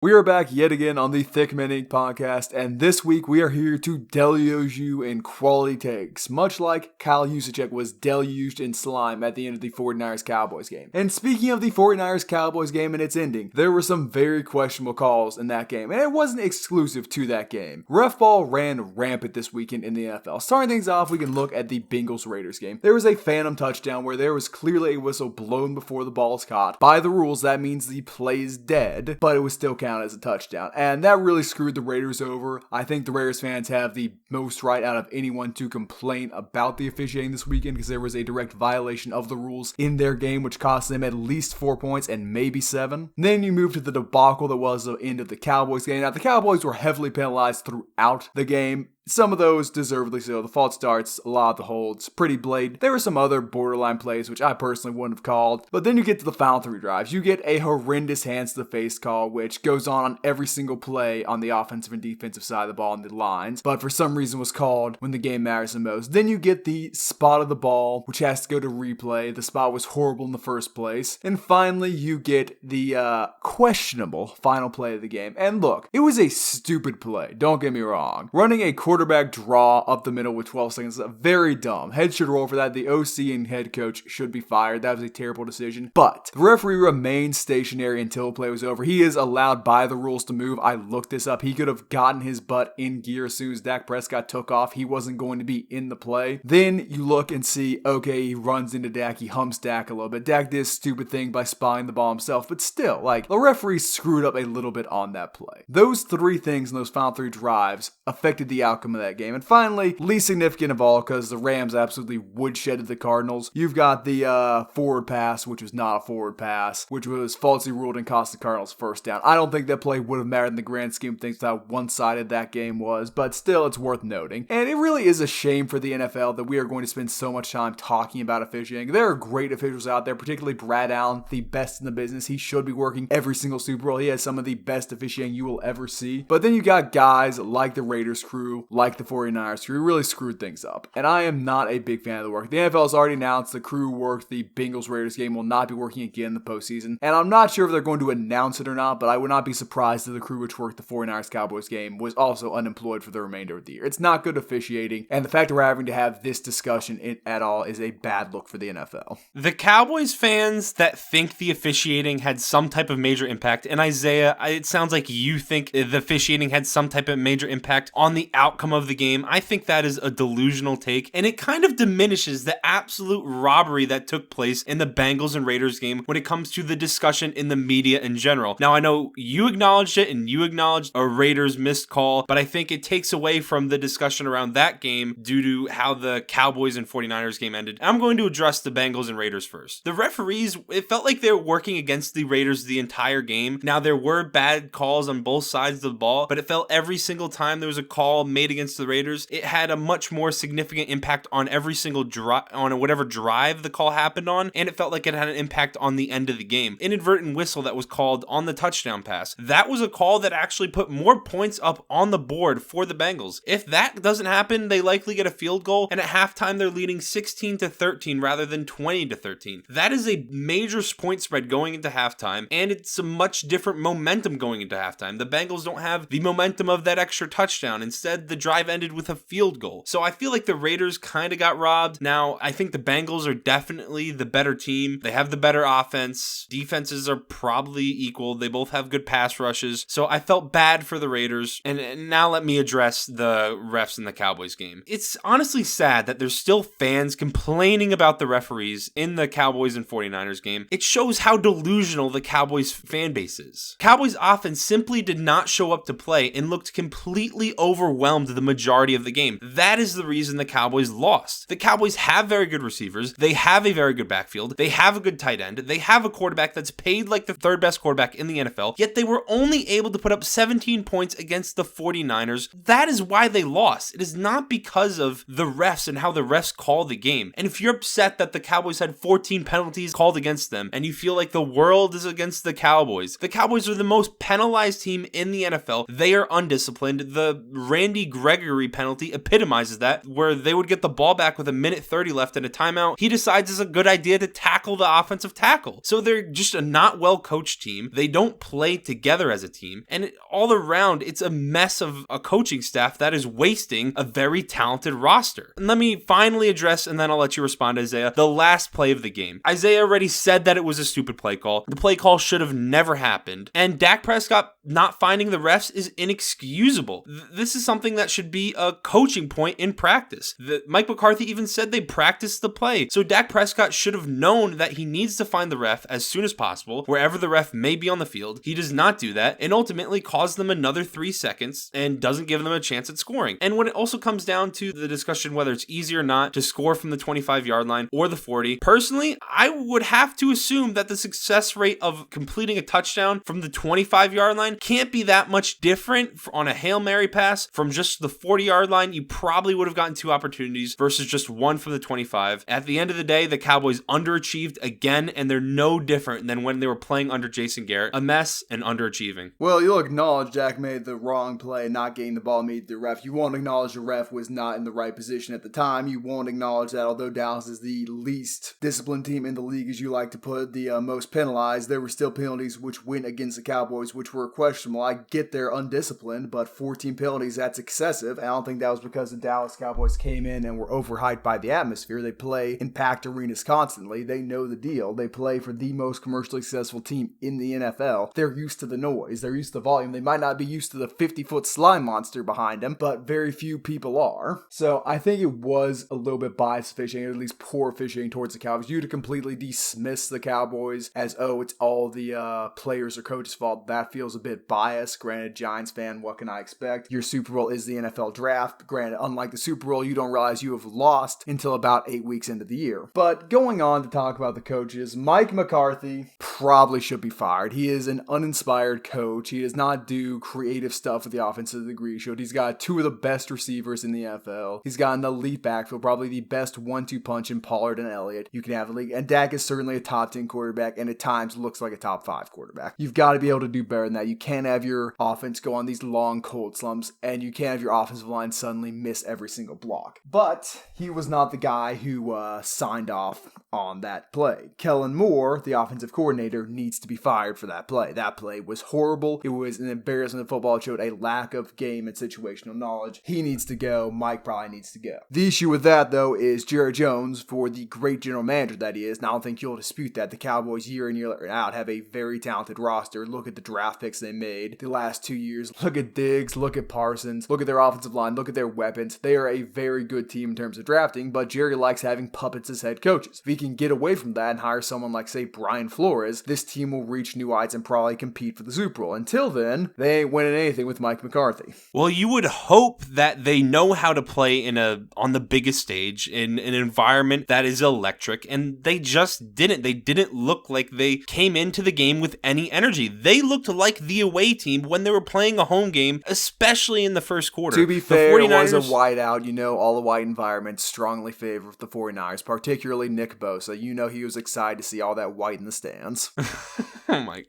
We are back yet again on the Thick Men Inc. podcast, and this week we are here to deluge you in quality takes, much like Kyle Juszczyk was deluged in slime at the end of the 49ers Cowboys game. And speaking of the 49ers Cowboys game and its ending, there were some very questionable calls in that game, and it wasn't exclusive to that game. Ref ball ran rampant this weekend in the NFL. Starting things off, we can look at the Bengals Raiders game. There was a phantom touchdown where there was clearly a whistle blown before the ball is caught. By the rules, that means the play is dead, but it was still counted as a touchdown, and that really screwed the Raiders over. I think the Raiders fans have the most right out of anyone to complain about the officiating this weekend because there was a direct violation of the rules in their game, which cost them at least 4 points and maybe 7. Then you move to the debacle that was the end of the Cowboys game. Now, the Cowboys were heavily penalized throughout the game. Some of those deservedly so. The false starts, a lot of the holds, pretty blatant. There were some other borderline plays, which I personally wouldn't have called. But then you get to the final 3 drives. You get a horrendous hands to the face call, which goes on every single play on the offensive and defensive side of the ball on the lines. But for some reason was called when the game matters the most. Then you get the spot of the ball, which has to go to replay. The spot was horrible in the first place. And finally, you get the questionable final play of the game. And look, it was a stupid play. Don't get me wrong. Running a quarterback draw up the middle with 12 seconds, very dumb. Head should roll for that. The OC and head coach should be fired. That was a terrible decision. But the referee remained stationary until the play was over. He is allowed by the rules to move. I looked this up. He could have gotten his butt in gear as soon as Dak Prescott took off. He wasn't going to be in the play. Then you look and see, okay, he runs into Dak. He humps Dak a little bit. Dak did a stupid thing by spying the ball himself, but still, the referee screwed up a little bit on that play. Those 3 things in those final 3 drives affected the outcome of that game. And finally, least significant of all, because the Rams absolutely woodshedded the Cardinals, you've got the forward pass, which was not a forward pass, which was falsely ruled and cost the Cardinals first down. I don't think that play would have mattered in the grand scheme of things how one-sided that game was, but still, it's worth noting. And it really is a shame for the NFL that we are going to spend so much time talking about officiating. There are great officials out there, particularly Brad Allen, the best in the business. He should be working every single Super Bowl. He has some of the best officiating you will ever see. But then you got guys like the Raiders crew, like the 49ers crew, really screwed things up. And I am not a big fan of the work. The NFL has already announced the crew worked the Bengals-Raiders game will not be working again in the postseason. And I'm not sure if they're going to announce it or not, but I would not be surprised if the crew which worked the 49ers-Cowboys game was also unemployed for the remainder of the year. It's not good officiating, and the fact that we're having to have this discussion at all is a bad look for the NFL. The Cowboys fans that think the officiating had some type of major impact, and Isaiah, it sounds like you think the officiating had some type of major impact on the outcome of the game. I think that is a delusional take, and it kind of diminishes the absolute robbery that took place in the Bengals and Raiders game when it comes to the discussion in the media in general. Now, I know you acknowledged it, and you acknowledged a Raiders missed call, but I think it takes away from the discussion around that game due to how the Cowboys and 49ers game ended. I'm going to address the Bengals and Raiders first. The referees, it felt like they were working against the Raiders the entire game. Now, there were bad calls on both sides of the ball, but it felt every single time there was a call made against the Raiders, it had a much more significant impact on every single drive, on whatever drive the call happened on, and it felt like it had an impact on the end of the game. Inadvertent whistle that was called on the touchdown pass. That was a call that actually put more points up on the board for the Bengals. If that doesn't happen, they likely get a field goal, and at halftime they're leading 16-13 rather than 20-13. That is a major point spread going into halftime, and it's a much different momentum going into halftime. The Bengals don't have the momentum of that extra touchdown. Instead, the drive ended with a field goal. So I feel like the Raiders kind of got robbed. Now, I think the Bengals are definitely the better team. They have the better offense. Defenses are probably equal. They both have good pass rushes. So I felt bad for the Raiders. And now let me address the refs in the Cowboys game. It's honestly sad that there's still fans complaining about the referees in the Cowboys and 49ers game. It shows how delusional the Cowboys fan base is. Cowboys offense simply did not show up to play and looked completely overwhelmed the majority of the game. That is the reason the Cowboys lost. The Cowboys have very good receivers. They have a very good backfield. They have a good tight end. They have a quarterback that's paid like the 3rd best quarterback in the NFL, yet they were only able to put up 17 points against the 49ers. That is why they lost. It is not because of the refs and how the refs call the game. And if you're upset that the Cowboys had 14 penalties called against them and you feel like the world is against the Cowboys are the most penalized team in the NFL. They are undisciplined. The Randy Gregory penalty epitomizes that, where they would get the ball back with 1:30 left in a timeout. He decides it's a good idea to tackle the offensive tackle. So they're just a not well-coached team. They don't play together as a team. And all around, it's a mess of a coaching staff that is wasting a very talented roster. And let me finally address, and then I'll let you respond, Isaiah, the last play of the game. Isaiah already said that it was a stupid play call. The play call should have never happened. And Dak Prescott not finding the refs is inexcusable. This is something that should be a coaching point in practice. Mike McCarthy even said they practiced the play. So Dak Prescott should have known that he needs to find the ref as soon as possible, wherever the ref may be on the field. He does not do that, and ultimately caused them another 3 seconds and doesn't give them a chance at scoring. And when it also comes down to the discussion whether it's easy or not to score from the 25-yard line or the 40, personally, I would have to assume that the success rate of completing a touchdown from the 25-yard line can't be that much different on a Hail Mary pass from just the 40-yard line. You probably would have gotten 2 opportunities versus just 1 from the 25. At the end of the day, the Cowboys underachieved again, and they're no different than when they were playing under Jason Garrett. A mess and underachieving. Well, you'll acknowledge Dak made the wrong play, not getting the ball immediately to the ref. You won't acknowledge the ref was not in the right position at the time. You won't acknowledge that although Dallas is the least disciplined team in the league, as you like to put, the most penalized, there were still penalties which went against the Cowboys, which were questionable. I get they're undisciplined, but 14 penalties, that's excessive. I don't think that was because the Dallas Cowboys came in and were overhyped by the atmosphere. They play in packed arenas constantly. They know the deal. They play for the most commercially successful team in the NFL. They're used to the noise. They're used to the volume. They might not be used to the 50-foot slime monster behind them, but very few people are. So I think it was a little bit biased officiating, or at least poor officiating towards the Cowboys. You to completely dismiss the Cowboys as, oh, it's all the players or coaches' fault. That feels a bit biased. Granted, Giants fan, what can I expect? Your Super Bowl is the NFL draft. Granted, unlike the Super Bowl, you don't realize you have lost until about 8 weeks into the year. But going on to talk about the coaches, Mike McCarthy probably should be fired. He is an uninspired coach. He does not do creative stuff with the offense to the degree he should. He's got 2 of the best receivers in the NFL. He's got an elite backfield, probably the best 1-2 punch in Pollard and Elliott you can have in the league. And Dak is certainly a top 10 quarterback, and at times looks like a top 5 quarterback. You've got to be able to do better than that. You can't have your offense go on these long cold slumps, and you can't have your offensive line suddenly miss every single block. But he was not the guy who signed off on that play. Kellen Moore, the offensive coordinator, needs to be fired for that play. That play was horrible. It was an embarrassment of football. It showed a lack of game and situational knowledge. He needs to go. Mike probably needs to go. The issue with that, though, is Jerry Jones, for the great general manager that he is, and I don't think you'll dispute that. The Cowboys, year in, year out, have a very talented roster. Look at the draft picks they made the last 2 years. Look at Diggs. Look at Parsons. Look at their offensive line. Look at their weapons. They are a very good team in terms of drafting, but Jerry likes having puppets as head coaches. If he can get away from that and hire someone like, say, Brian Flores, this team will reach new heights and probably compete for the Super Bowl. Until then, they ain't winning anything with Mike McCarthy. Well, you would hope that they know how to play on the biggest stage in an environment that is electric, and they just didn't. They didn't look like they came into the game with any energy. They looked like the away team when they were playing a home game, especially in the first quarter. To be fair, it was a whiteout. You know, all the white environments strongly favor the 49ers, particularly Nick Bosa. You know he was excited to see all that white in the stands. Oh my.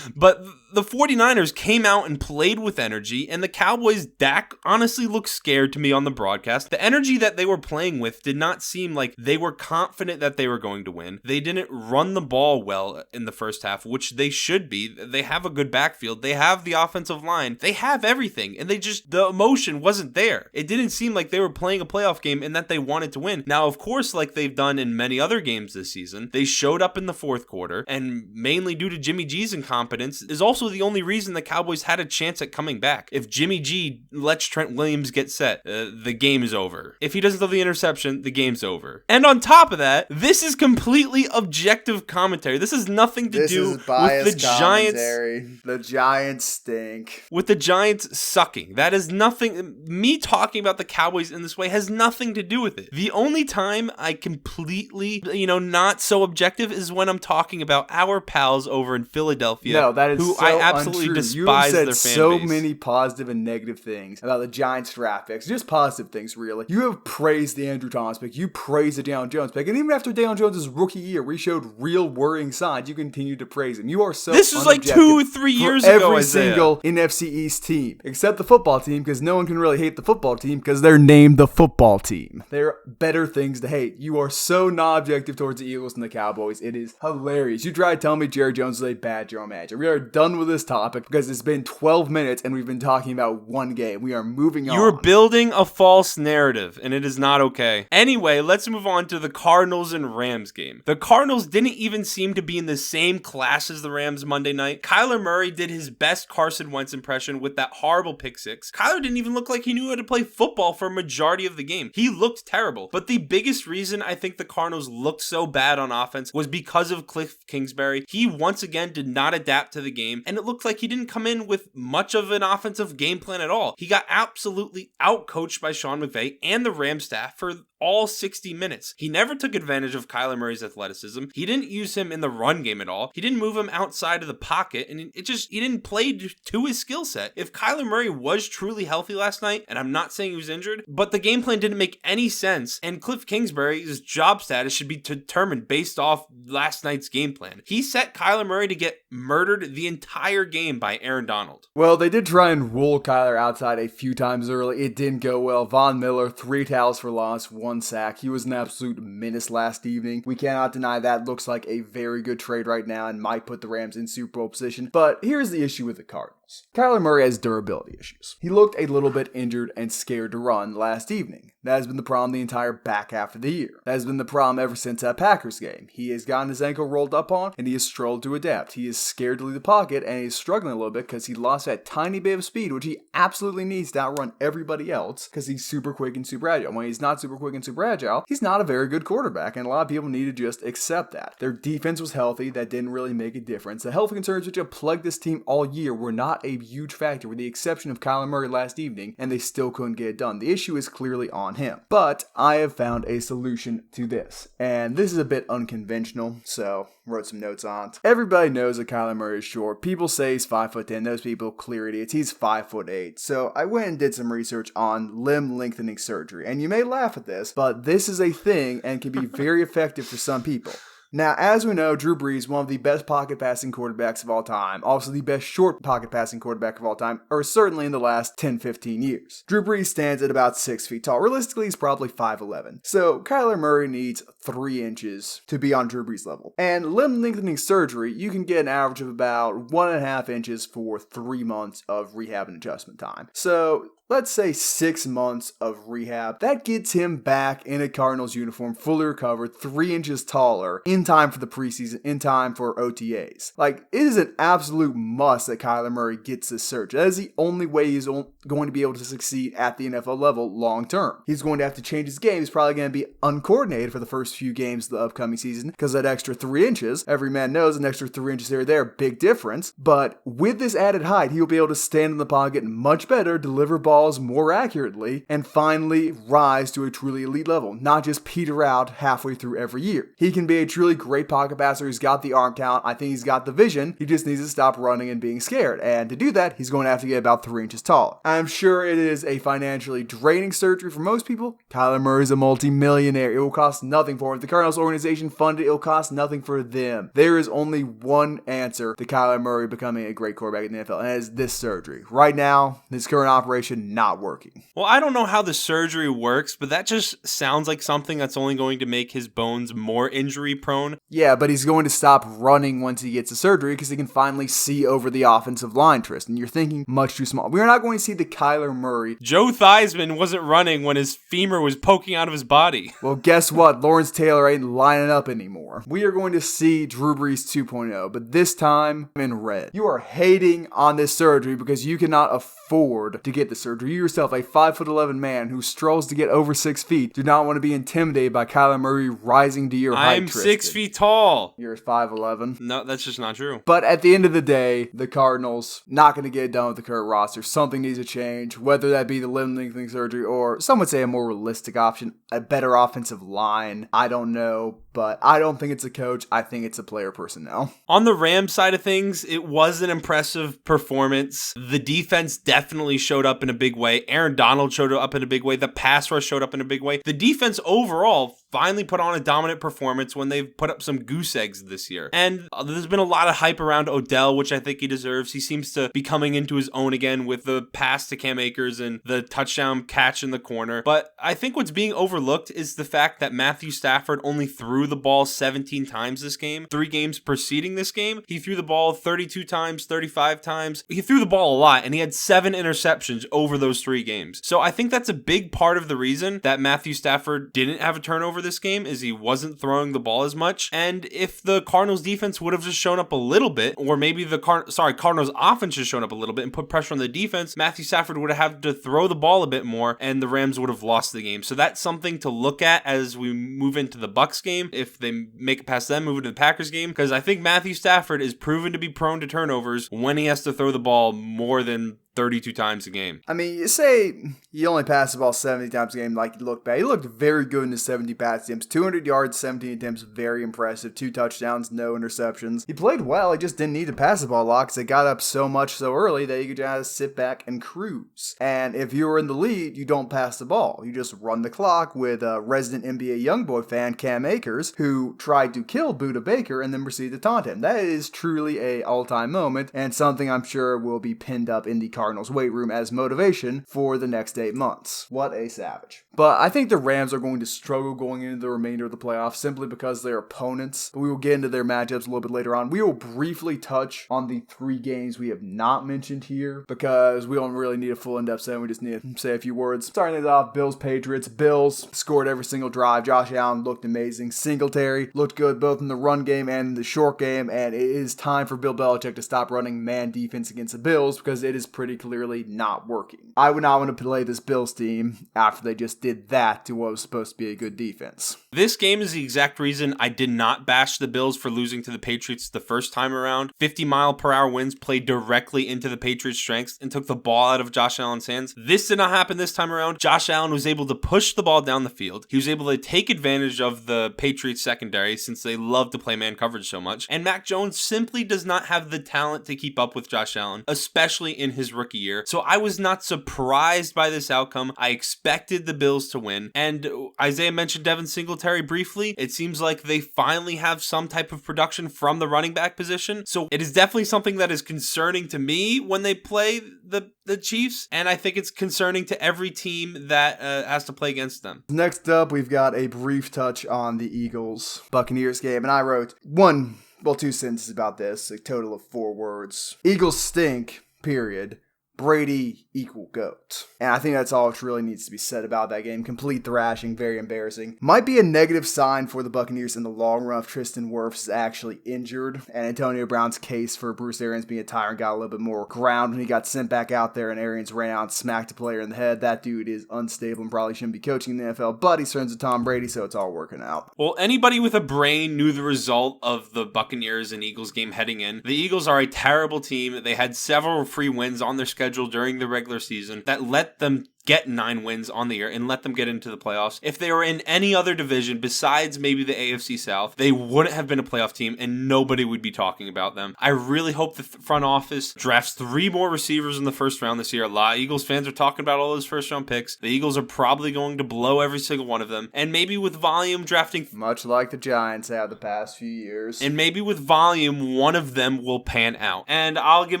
But the 49ers came out and played with energy, and the Cowboys, Dak honestly looked scared to me on the broadcast. The energy that they were playing with did not seem like they were confident that they were going to win. They didn't run the ball well in the first half, which they should be. They have a good backfield. They have the offensive line. They have everything, and the emotion wasn't there. It didn't seem like they were playing a playoff game and that they wanted to win. Now, of course, like they've done in many other games this season, they showed up in the fourth quarter, and mainly due to Jimmy G's incompetence is also the only reason the Cowboys had a chance at coming back. If Jimmy G lets Trent Williams get set, the game is over. If he doesn't throw the interception, the game's over. And on top of that, this is completely objective commentary. This has nothing to do with the Giants. The Giants stink. With the Giants sucking. That is nothing. Me talking about the Cowboys in this way has nothing to do with it. The only time I completely, not so objective is when I'm talking about our pals over in Philadelphia. No, that is who so I absolutely untrue. despise their fan base. You have said so base. many positive and negative things about the Giants draft picks. Just positive things, really. You have praised the Andrew Thomas pick. You praised the Deion Jones pick. And even after Deion Jones' rookie year, where he showed real worrying signs, you continue to praise him. You are so This was like 2 or 3 years ago, every Isaiah. single NFC East team, except the football team, because no one one can really hate the football team because they're named the football team. There are better things to hate. You are so non-objective towards the Eagles and the Cowboys. It is hilarious. You try to tell me Jerry Jones is a bad general manager. We are done with this topic because it's been 12 minutes and we've been talking about one game. We are moving on. You're building a false narrative, and it is not okay. Anyway, let's move on to the Cardinals and Rams game. The Cardinals didn't even seem to be in the same class as the Rams Monday night. Kyler Murray did his best Carson Wentz impression with that horrible pick six. Kyler didn't even look like he knew how to play football for a majority of the game. He looked terrible. But the biggest reason I think the Cardinals looked so bad on offense was because of Cliff Kingsbury. He once again did not adapt to the game, and it looked like he didn't come in with much of an offensive game plan at all. He got absolutely outcoached by Sean McVay and the Rams staff for all 60 minutes. He never took advantage of Kyler Murray's athleticism. He didn't use him in the run game at all. He didn't move him outside of the pocket, and he didn't play to his skill set. If Kyler Murray was truly healthy last night, and I'm not saying he was injured, but the game plan didn't make any sense, and Cliff Kingsbury's job status should be determined based off last night's game plan. He set Kyler Murray to get murdered the entire game by Aaron Donald. Well, they did try and roll Kyler outside a few times early. It didn't go well. Von Miller, 3 tackles for loss, 1 sack. He was an absolute menace last evening. We cannot deny that. Looks like a very good trade right now and might put the Rams in Super Bowl position. But here's the issue with the Cardinals. Kyler Murray has durability issues. He looked a little bit injured and scared to run last evening. That has been the problem the entire back half of the year. That has been the problem ever since that Packers game. He has gotten his ankle rolled up on, and he has struggled to adapt. He is scared to leave the pocket, and he's struggling a little bit because he lost that tiny bit of speed, which he absolutely needs to outrun everybody else because he's super quick and super agile. When he's not super quick and super agile, he's not a very good quarterback, and a lot of people need to just accept that. Their defense was healthy. That didn't really make a difference. The health concerns which have plagued this team all year were not a huge factor, with the exception of Kyler Murray last evening, and they still couldn't get it done. The issue is clearly on him. But I have found a solution to this, and this is a bit unconventional, so wrote some notes on it. Everybody knows that Kyler Murray is short. People say he's 5'10". Those people clear idiots. He's 5'8". So I went and did some research on limb lengthening surgery, and you may laugh at this, but this is a thing and can be very effective for some people. Now, as we know, Drew Brees, one of the best pocket passing quarterbacks of all time, also the best short pocket passing quarterback of all time, or certainly in the last 10-15 years. Drew Brees stands at about 6 feet tall. Realistically, he's probably 5'11". So Kyler Murray needs 3 inches to be on Drew Brees level. And limb lengthening surgery, you can get an average of about 1.5 inches for 3 months of rehab and adjustment time. So let's say 6 months of rehab. That gets him back in a Cardinals uniform, fully recovered, 3 inches taller, in time for the preseason, in time for OTAs. Like, it is an absolute must that Kyler Murray gets this surgery. That is the only way he's going to be able to succeed at the NFL level long term. He's going to have to change his game. He's probably going to be uncoordinated for the first few games of the upcoming season because that extra 3 inches, every man knows an extra 3 inches here or there, big difference. But with this added height, he'll be able to stand in the pocket much better, deliver balls more accurately, and finally rise to a truly elite level, not just peter out halfway through every year. He can be a truly great pocket passer. He's got the arm talent. I think he's got the vision. He just needs to stop running and being scared. And to do that, he's going to have to get about 3 inches taller. I'm sure it is a financially draining surgery for most people. Kyler Murray is a multi-millionaire. It will cost nothing for him. If the Cardinals organization funded it, will cost nothing for them. There is only one answer to Kyler Murray becoming a great quarterback in the NFL, and that is this surgery. Right now, this current operation not working. Well, I don't know how the surgery works, but that just sounds like something that's only going to make his bones more injury prone. Yeah, but he's going to stop running once he gets the surgery because he can finally see over the offensive line, Tristan. You're thinking much too small. We're not going to see the Kyler Murray. Joe Theismann wasn't running when his femur was poking out of his body. Well, guess what? Lawrence Taylor ain't lining up anymore. We are going to see Drew Brees 2.0, but this time in red. You are hating on this surgery because you cannot afford to get the surgery. You yourself, a 5'11" man who strolls to get over 6 feet, do not want to be intimidated by Kyler Murray rising to your height, I'm Tristan. 6 feet tall. You're 5'11". No, that's just not true. But at the end of the day, the Cardinals not going to get it done with the current roster. Something needs to change, whether that be the limb lengthening surgery or some would say a more realistic option, a better offensive line. I don't know, but I don't think it's a coach. I think it's a player personnel. On the Rams side of things, it was an impressive performance. The defense definitely showed up in a big way. Aaron Donald showed up in a big way. The pass rush showed up in a big way. The defense overall finally put on a dominant performance when they've put up some goose eggs this year. And there's been a lot of hype around Odell, which I think he deserves. He seems to be coming into his own again with the pass to Cam Akers and the touchdown catch in the corner. But I think what's being overlooked is the fact that Matthew Stafford only threw the ball 17 times this game. 3 games preceding this game, he threw the ball 32 times, 35 times. He threw the ball a lot, and he had 7 interceptions over those 3 games. So I think that's a big part of the reason that Matthew Stafford didn't have a turnover this game, is he wasn't throwing the ball as much. And if the Cardinals defense would have just shown up a little bit, or maybe the Cardinals offense just shown up a little bit and put pressure on the defense, Matthew Stafford would have had to throw the ball a bit more, and the Rams would have lost the game. So that's something to look at as we move into the Bucs game. If they make it past them, move into the Packers game, because I think Matthew Stafford is proven to be prone to turnovers when he has to throw the ball more than 32 times a game. I mean, you say he only passed the ball 70 times a game, like he looked bad. He looked very good in his 70 pass attempts. 200 yards, 17 attempts, very impressive. 2 touchdowns, no interceptions. He played well. He just didn't need to pass the ball a lot because they got up so much so early that you could just sit back and cruise. And if you were in the lead, you don't pass the ball. You just run the clock with a resident NBA Youngboy fan, Cam Akers, who tried to kill Buda Baker and then proceeded to taunt him. That is truly a all-time moment and something I'm sure will be pinned up in the Cardinals weight room as motivation for the next 8 months. What a savage. But I think the Rams are going to struggle going into the remainder of the playoffs simply because they're opponents. But we will get into their matchups a little bit later on. We will briefly touch on the 3 games we have not mentioned here because we don't really need a full in-depth set. We just need to say a few words. Starting things off, Bills, Patriots. Bills scored every single drive. Josh Allen looked amazing. Singletary looked good both in the run game and the short game. And it is time for Bill Belichick to stop running man defense against the Bills because it is pretty clearly not working. I would not want to play this Bills team after they just did that to what was supposed to be a good defense. This game is the exact reason I did not bash the Bills for losing to the Patriots the first time around. 50-mile-per-hour winds played directly into the Patriots' strengths and took the ball out of Josh Allen's hands. This did not happen this time around. Josh Allen was able to push the ball down the field. He was able to take advantage of the Patriots secondary since they love to play man coverage so much. And Mac Jones simply does not have the talent to keep up with Josh Allen, especially in his rookie year. So I was not surprised by this outcome. I expected the Bills to win. And Isaiah mentioned Devin Singletary briefly. It seems like they finally have some type of production from the running back position. So it is definitely something that is concerning to me when they play the Chiefs. And I think it's concerning to every team that has to play against them. Next up, we've got a brief touch on the Eagles Buccaneers game. And I wrote 2 sentences about this, a total of 4 words. Eagles stink, period. Brady equal GOAT. And I think that's all which really needs to be said about that game. Complete thrashing, very embarrassing. Might be a negative sign for the Buccaneers in the long run if Tristan Wirfs is actually injured. And Antonio Brown's case for Bruce Arians being a tyrant got a little bit more ground when he got sent back out there and Arians ran out and smacked a player in the head. That dude is unstable and probably shouldn't be coaching in the NFL, but he's friends with Tom Brady, so it's all working out. Well, anybody with a brain knew the result of the Buccaneers and Eagles game heading in. The Eagles are a terrible team. They had several free wins on their schedule during the regular season that let them get 9 wins on the year and let them get into the playoffs. If they were in any other division besides maybe the AFC South, they wouldn't have been a playoff team and nobody would be talking about them. I really hope the front office drafts 3 more receivers in the first round this year. A lot of Eagles fans are talking about all those first round picks. The Eagles are probably going to blow every single one of them. And maybe with volume drafting, much like the Giants have the past few years. And maybe with volume, one of them will pan out. And I'll give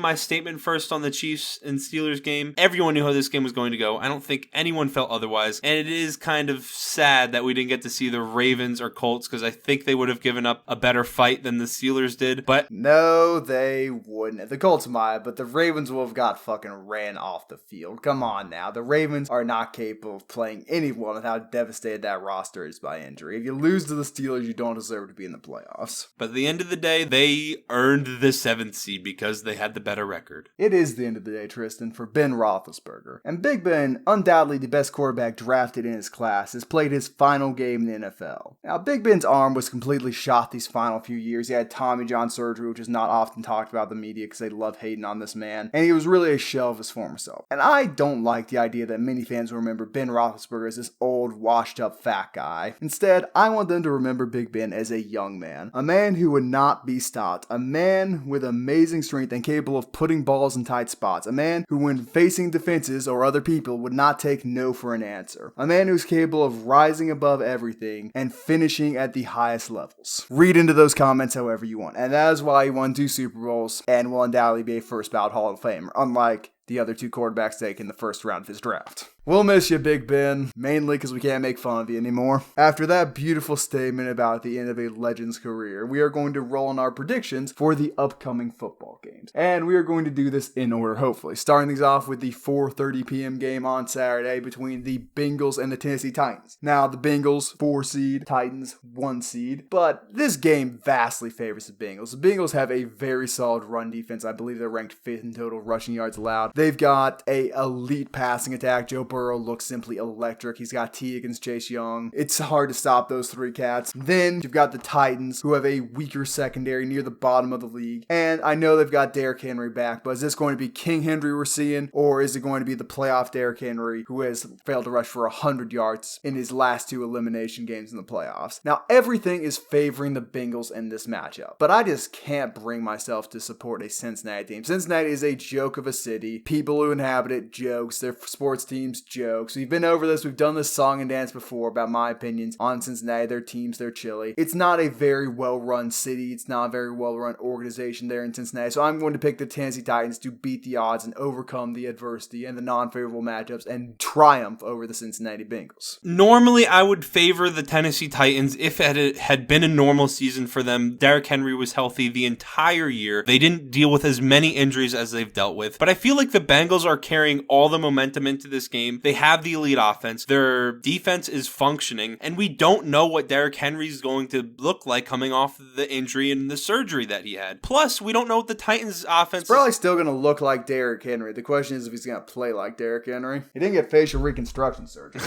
my statement first on the Chiefs and Steelers game. Everyone knew how this game was going to go. I don't think anyone felt otherwise. And it is kind of sad that we didn't get to see the Ravens or Colts because I think they would have given up a better fight than the Steelers did. But no, they wouldn't. The Colts might, but the Ravens will have got fucking ran off the field. Come on now. The Ravens are not capable of playing anyone with how devastated that roster is by injury. If you lose to the Steelers, you don't deserve to be in the playoffs. But at the end of the day, they earned the 7th seed because they had the better record. It is the end of the day, Tristan, for Ben Roethlisberger. And Big Ben, undoubtedly the best quarterback drafted in his class, has played his final game in the NFL. Now, Big Ben's arm was completely shot these final few years. He had Tommy John surgery, which is not often talked about in the media because they love hating on this man. And he was really a shell of his former self. And I don't like the idea that many fans will remember Ben Roethlisberger as this old, washed-up fat guy. Instead, I want them to remember Big Ben as a young man. A man who would not be stopped. A man with amazing strength and capable of putting balls in tight spots. A man who, when facing defenses or other people, would not take no for an answer. A man who's capable of rising above everything and finishing at the highest levels. Read into those comments however you want. And that is why he won 2 Super Bowls and will undoubtedly be a first ballot Hall of Famer, unlike the other 2 quarterbacks taken in the first round of his draft. We'll miss you, Big Ben, mainly because we can't make fun of you anymore. After that beautiful statement about the end of a legend's career, we are going to roll on our predictions for the upcoming football games. And we are going to do this in order, hopefully. Starting things off with the 4:30 p.m. game on Saturday between the Bengals and the Tennessee Titans. Now, the Bengals, 4 seed, Titans, 1 seed. But this game vastly favors the Bengals. The Bengals have a very solid run defense. I believe they're ranked 5th in total rushing yards allowed. They've got a elite passing attack. Joe Burrow looks simply electric. He's got T against Chase Young. It's hard to stop those 3 cats. Then you've got the Titans, who have a weaker secondary near the bottom of the league. And I know they've got Derrick Henry back, but is this going to be King Henry we're seeing, or is it going to be the playoff Derrick Henry, who has failed to rush for 100 yards in his last 2 elimination games in the playoffs? Now, everything is favoring the Bengals in this matchup, but I just can't bring myself to support a Cincinnati team. Cincinnati is a joke of a city. People who inhabit it, jokes. Their sports teams, jokes. We've been over this. We've done this song and dance before about my opinions on Cincinnati, their teams, their chili. It's not a very well-run city. It's not a very well-run organization there in Cincinnati. So I'm going to pick the Tennessee Titans to beat the odds and overcome the adversity and the non-favorable matchups and triumph over the Cincinnati Bengals. Normally, I would favor the Tennessee Titans if it had been a normal season for them. Derrick Henry was healthy the entire year. They didn't deal with as many injuries as they've dealt with. But I feel like the Bengals are carrying all the momentum into this game. They have the elite offense. Their defense is functioning. And we don't know what Derrick Henry is going to look like coming off the injury and the surgery that he had. Plus, we don't know what the Titans offense is probably still going to look like Derrick Henry. The question is if he's going to play like Derrick Henry. He didn't get facial reconstruction surgery.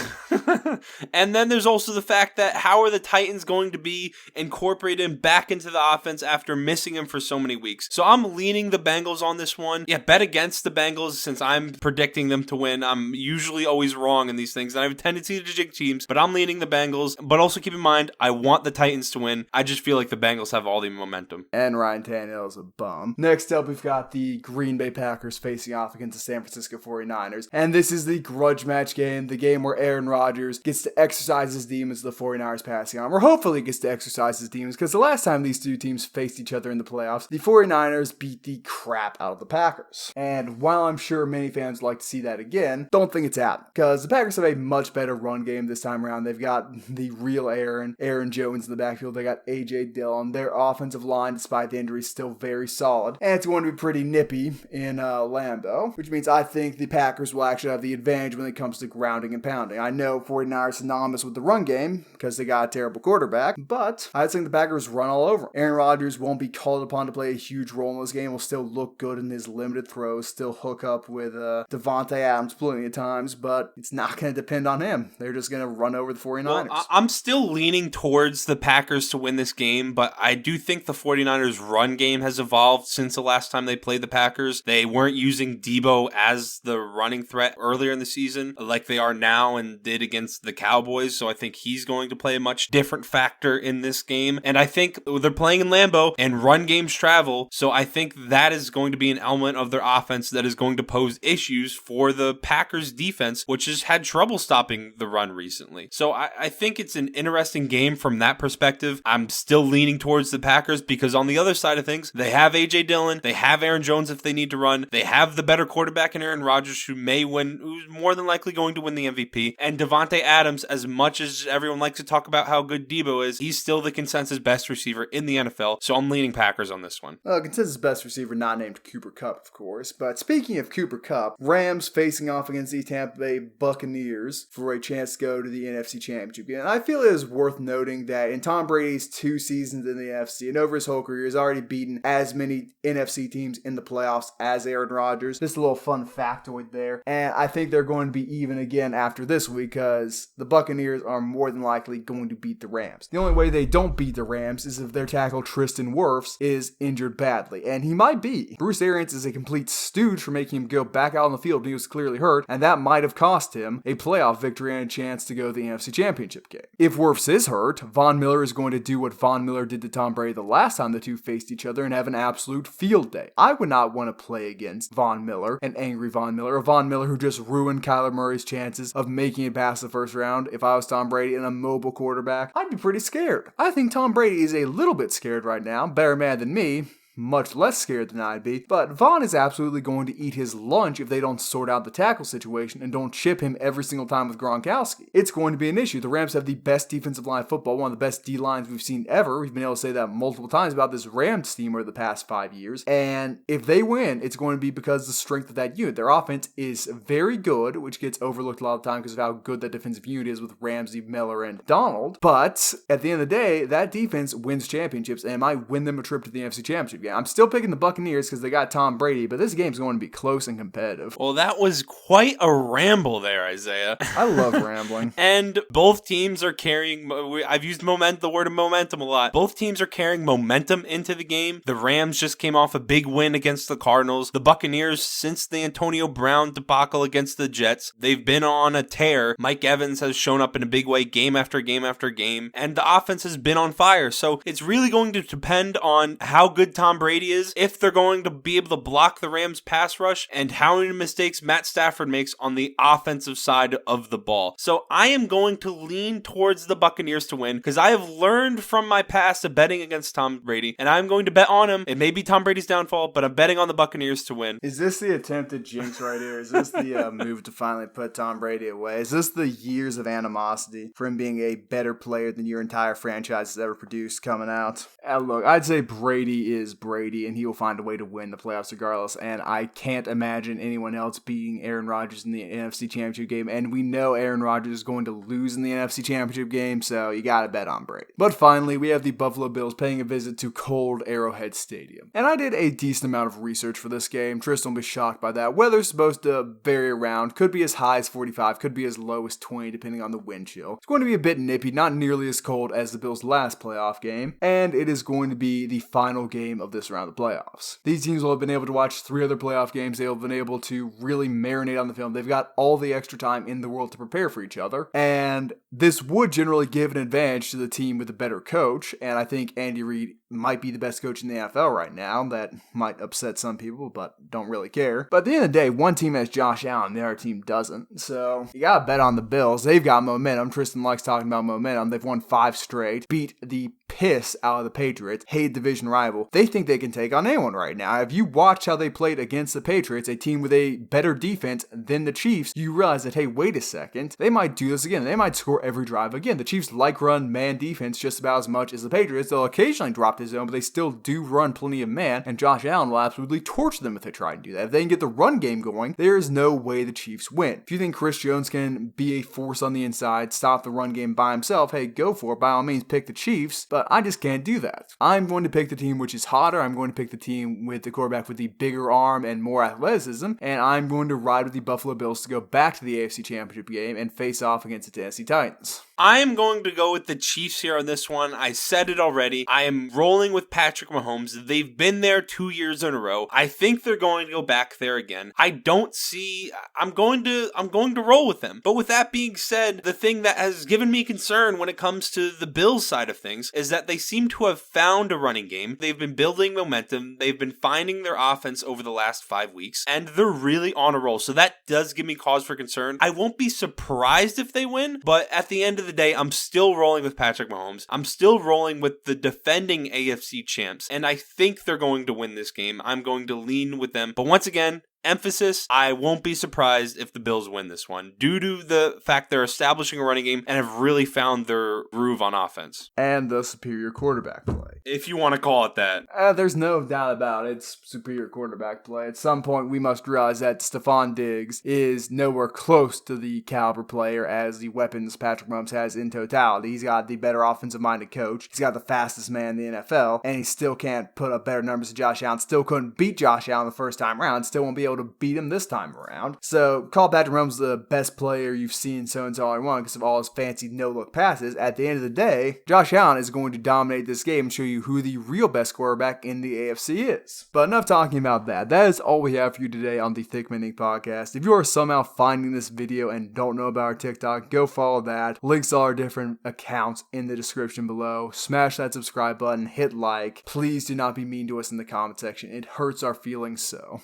And then there's also the fact that how are the Titans going to be incorporated back into the offense after missing him for so many weeks? So I'm leaning the Bengals on this one. Yeah, bet against the Bengals since I'm predicting them to win. I'm usually always wrong in these things. And I have a tendency to jig teams, but I'm leaning the Bengals. But also keep in mind, I want the Titans to win. I just feel like the Bengals have all the momentum. And Ryan Tannehill is a bum. Next up, we've got the Green Bay Packers facing off against the San Francisco 49ers. And this is the grudge match game, the game where Aaron Rodgers gets to exercise his demons the 49ers passing on, or hopefully gets to exercise his demons, because the last time these 2 teams faced each other in the playoffs, the 49ers beat the crap out of the Packers. And while I'm sure many fans would like to see that again, don't think it's happening, because the Packers have a much better run game this time around. They've got the real Aaron Jones in the backfield. They got A.J. Dillon. Their offensive line, despite the injuries, still very solid. And it's going to be pretty nippy in Lambeau, which means I think the Packers will actually have the advantage when it comes to grounding and pounding. I know 49ers synonymous with the run game because they got a terrible quarterback, but I think the Packers run all over them. Aaron Rodgers won't be called upon to play a huge role in this game. Will still look good in his limited throws, still hook up with Devontae Adams plenty of times, but it's not going to depend on him. They're just going to run over the 49ers. Well, I'm still leaning towards the Packers to win this game, but I do think the 49ers run game has evolved since the last time they played the Packers. They weren't using Debo as the running threat earlier in the season like they are now and did against the Cowboys, so I think he's going to play a much different factor in this game. And I think they're playing in Lambeau and run games travel, so I think that is going to be an element of their offense that is going to pose issues for the Packers defense, which has had trouble stopping the run recently. So I think it's an interesting game from that perspective. I'm still leaning towards the Packers because on the other side of things, they have A.J. Dillon, they have Aaron Jones if they need to run, they have the better quarterback in Aaron Rodgers who's more than likely going to win the MVP, and Devontae Adams, as much as everyone likes to talk about how good Debo is, he's still the consensus best receiver in the NFL, so I'm leaning Packers on this one. Consensus best receiver not named Cooper Kupp, of course, but speaking of Cooper Kupp, Rams facing off against the Tampa Bay Buccaneers for a chance to go to the NFC Championship game. And I feel it is worth noting that in Tom Brady's 2 seasons in the NFC and over his whole career, he's already beaten as many NFC teams in the playoffs as Aaron Rodgers. Just a little fun factoid there. And I think they're going to be even again after this week, because the Buccaneers are more than likely going to beat the Rams. The only way they don't beat the Rams is if their tackle Tristan Wirfs is injured badly, and he might be. Bruce Arians is a complete stooge for making him go back out on the field when he was clearly hurt, and that might have cost him a playoff victory and a chance to go to the NFC Championship game. If Wirfs is hurt, Von Miller is going to do what Von Miller did to Tom Brady the last time the two faced each other and have an absolute field day. I would not want to play against Von Miller, an angry Von Miller, a Von Miller who just ruined Kyler Murray's chances of making it past the first round. If I was Tom Brady and a mobile quarterback, I'd be pretty scared. I think Tom Brady is a little bit scared right now, better man than me. Much less scared than I'd be, but Vaughn is absolutely going to eat his lunch if they don't sort out the tackle situation and don't chip him every single time with Gronkowski. It's going to be an issue. The Rams have the best defensive line of football, one of the best D-lines we've seen ever. We've been able to say that multiple times about this Rams team over the past 5 years, and if they win, it's going to be because of the strength of that unit. Their offense is very good, which gets overlooked a lot of the time because of how good that defensive unit is with Ramsey, Miller, and Donald, but at the end of the day, that defense wins championships and might win them a trip to the NFC Championship game. I'm still picking the Buccaneers because they got Tom Brady, but this game's going to be close and competitive. Well, that was quite a ramble there, Isaiah. I love rambling. And both teams are carrying, I've used the word momentum a lot. Both teams are carrying momentum into the game. The Rams just came off a big win against the Cardinals. The Buccaneers, since the Antonio Brown debacle against the Jets, they've been on a tear. Mike Evans has shown up in a big way game after game after game, and the offense has been on fire. So it's really going to depend on how good Tom Brady is, if they're going to be able to block the Rams pass rush, and how many mistakes Matt Stafford makes on the offensive side of the ball. So I am going to lean towards the Buccaneers to win because I have learned from my past of betting against Tom Brady, and I'm going to bet on him. It may be Tom Brady's downfall, but I'm betting on the Buccaneers to win. Is this the attempted jinx right here? Is this the move to finally put Tom Brady away? Is this the years of animosity for him being a better player than your entire franchise has ever produced coming out? Look, I'd say Brady is Brady, and he will find a way to win the playoffs regardless, and I can't imagine anyone else beating Aaron Rodgers in the NFC Championship game, and we know Aaron Rodgers is going to lose in the NFC Championship game, so you gotta bet on Brady. But finally, we have the Buffalo Bills paying a visit to cold Arrowhead Stadium, and I did a decent amount of research for this game. Tristan will be shocked by that. Weather's supposed to vary around, could be as high as 45, could be as low as 20 depending on the wind chill. It's going to be a bit nippy, not nearly as cold as the Bills' last playoff game, and it is going to be the final game of this round of playoffs. These teams will have been able to watch 3 other playoff games. They'll have been able to really marinate on the film. They've got all the extra time in the world to prepare for each other, and this would generally give an advantage to the team with a better coach, and I think Andy Reid might be the best coach in the NFL right now. That might upset some people, but don't really care. But at the end of the day, one team has Josh Allen, the other team doesn't. So you gotta bet on the Bills. They've got momentum. Tristan likes talking about momentum. They've won 5 straight, beat the piss out of the Patriots, hated division rival. They think they can take on anyone right now. If you watch how they played against the Patriots, a team with a better defense than the Chiefs, you realize that, hey, wait a second, they might do this again. They might score every drive again. The Chiefs like run man defense just about as much as the Patriots. They'll occasionally drop the zone, but they still do run plenty of man, and Josh Allen will absolutely torture them if they try to do that. If they can get the run game going, there is no way the Chiefs win. If you think Chris Jones can be a force on the inside, stop the run game by himself, hey, go for it. By all means, pick the Chiefs, but I just can't do that. I'm going to pick the team which is hotter. I'm going to pick the team with the quarterback with the bigger arm and more athleticism, and I'm going to ride with the Buffalo Bills to go back to the AFC Championship game and face off against the Tennessee Titans. I am going to go with the Chiefs here on this one. I said it already. I am rolling with Patrick Mahomes. They've been there 2 years in a row. I think they're going to go back there again. I'm going to roll with them. But with that being said, the thing that has given me concern when it comes to the Bills side of things is that they seem to have found a running game. They've been building momentum. They've been finding their offense over the last 5 weeks, and they're really on a roll. So that does give me cause for concern. I won't be surprised if they win, but at the end of the day, I'm still rolling with Patrick Mahomes. I'm still rolling with the defending AFC champs, and I think they're going to win this game. I'm going to lean with them. But once again, emphasis, I won't be surprised if the Bills win this one due to the fact they're establishing a running game and have really found their groove on offense. And the superior quarterback play. If you want to call it that. There's no doubt about it. It's superior quarterback play. At some point, we must realize that Stephon Diggs is nowhere close to the caliber player as the weapons Patrick Mahomes has in totality. He's got the better offensive-minded coach. He's got the fastest man in the NFL, and he still can't put up better numbers than Josh Allen. Still couldn't beat Josh Allen the first time around. Still won't be able able to beat him this time around. So call Patrick Mahomes the best player you've seen so-and-so all one because of all his fancy no-look passes. At the end of the day, Josh Allen is going to dominate this game and show you who the real best quarterback in the AFC is. But enough talking about that. That is all we have for you today on the Thick Mending Podcast. If you are somehow finding this video and don't know about our TikTok, go follow that. Links to all our different accounts in the description below. Smash that subscribe button, hit like. Please do not be mean to us in the comment section. It hurts our feelings so.